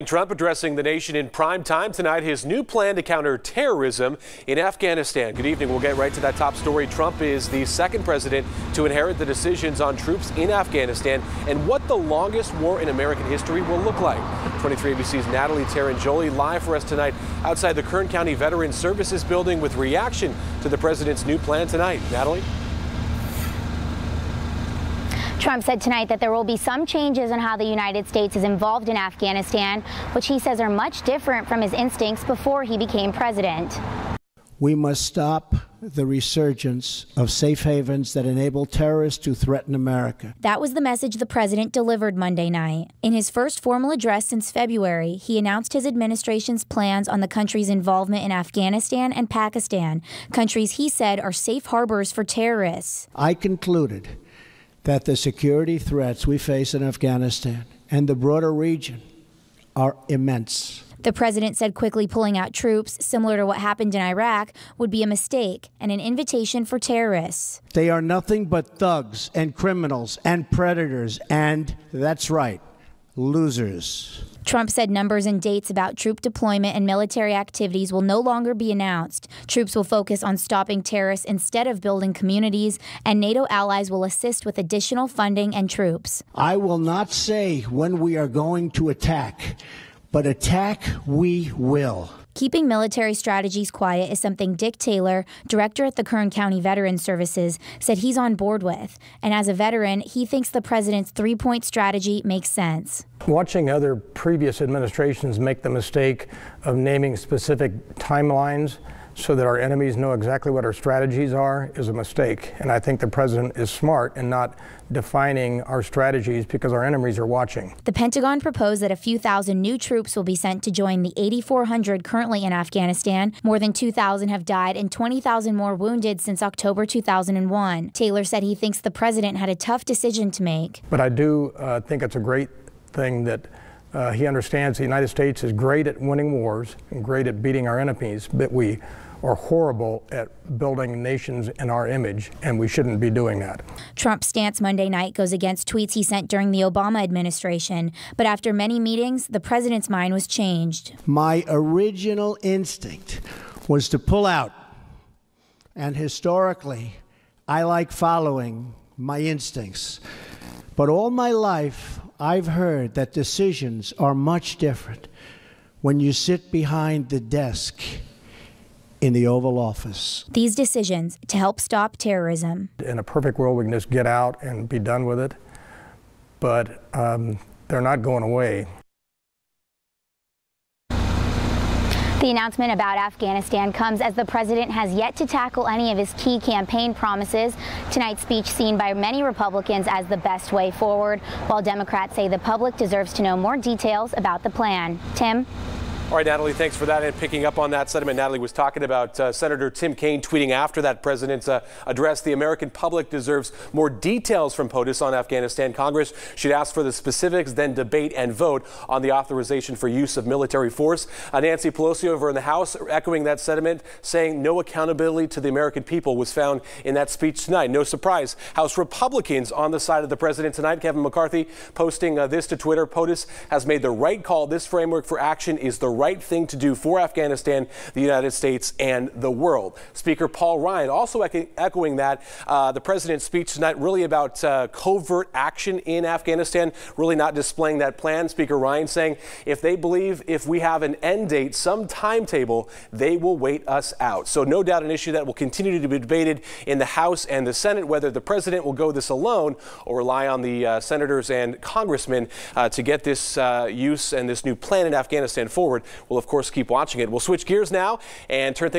Trump addressing the nation in prime time tonight, his new plan to counter terrorism in Afghanistan. Good evening. We'll get right to that top story. Trump is the second president to inherit the decisions on troops in Afghanistan and what the longest war in American history will look like. 23 ABC's Natalie Tarangoli live for us tonight outside the Kern County Veterans Services Building with reaction to the president's new plan tonight. Natalie? Trump said tonight that there will be some changes in how the United States is involved in Afghanistan, which he says are much different from his instincts before he became president. We must stop the resurgence of safe havens that enable terrorists to threaten America. That was the message the president delivered Monday night. In his first formal address since February, he announced his administration's plans on the country's involvement in Afghanistan and Pakistan, countries he said are safe harbors for terrorists. I concluded that the security threats we face in Afghanistan and the broader region are immense. The president said quickly pulling out troops, similar to what happened in Iraq, would be a mistake and an invitation for terrorists. They are nothing but thugs and criminals and predators and, that's right, losers. Trump said numbers and dates about troop deployment and military activities will no longer be announced. Troops will focus on stopping terrorists instead of building communities, and NATO allies will assist with additional funding and troops. I will not say when we are going to attack, but attack we will. Keeping military strategies quiet is something Dick Taylor, director at the Kern County Veterans Services, said he's on board with. And as a veteran, he thinks the president's three-point strategy makes sense. Watching other previous administrations make the mistake of naming specific timelines so that our enemies know exactly what our strategies are is a mistake. And I think the president is smart in not defining our strategies because our enemies are watching. The Pentagon proposed that a few thousand new troops will be sent to join the 8,400 currently in Afghanistan. More than 2,000 have died and 20,000 more wounded since October 2001. Taylor said he thinks the president had a tough decision to make. But I do think it's a great thing that he understands the United States is great at winning wars and great at beating our enemies, but we are horrible at building nations in our image, and we shouldn't be doing that. Trump's stance Monday night goes against tweets he sent during the Obama administration, but after many meetings, the president's mind was changed. My original instinct was to pull out, and historically, I like following my instincts. But all my life, I've heard that decisions are much different when you sit behind the desk in the Oval Office. These decisions to help stop terrorism. In a perfect world, we can just get out and be done with it, but they're not going away. The announcement about Afghanistan comes as the president has yet to tackle any of his key campaign promises. Tonight's speech seen by many Republicans as the best way forward, while Democrats say the public deserves to know more details about the plan. Tim? All right, Natalie, thanks for that. And picking up on that sentiment, Natalie was talking about Senator Tim Kaine tweeting after that president's address, the American public deserves more details from POTUS on Afghanistan. Congress should ask for the specifics, then debate and vote on the authorization for use of military force. Nancy Pelosi over in the House echoing that sentiment, saying no accountability to the American people was found in that speech tonight. No surprise, House Republicans on the side of the president tonight. Kevin McCarthy posting this to Twitter. POTUS has made the right call. This framework for action is the right thing to do for Afghanistan, the United States, and the world. Speaker Paul Ryan also echoing that. The president's speech tonight really about covert action in Afghanistan, really not displaying that plan. Speaker Ryan saying if they believe if we have an end date, some timetable, they will wait us out. So no doubt an issue that will continue to be debated in the House and the Senate, whether the president will go this alone or rely on the senators and congressmen to get this use and this new plan in Afghanistan forward. We'll, of course, keep watching it. We'll switch gears now and turn things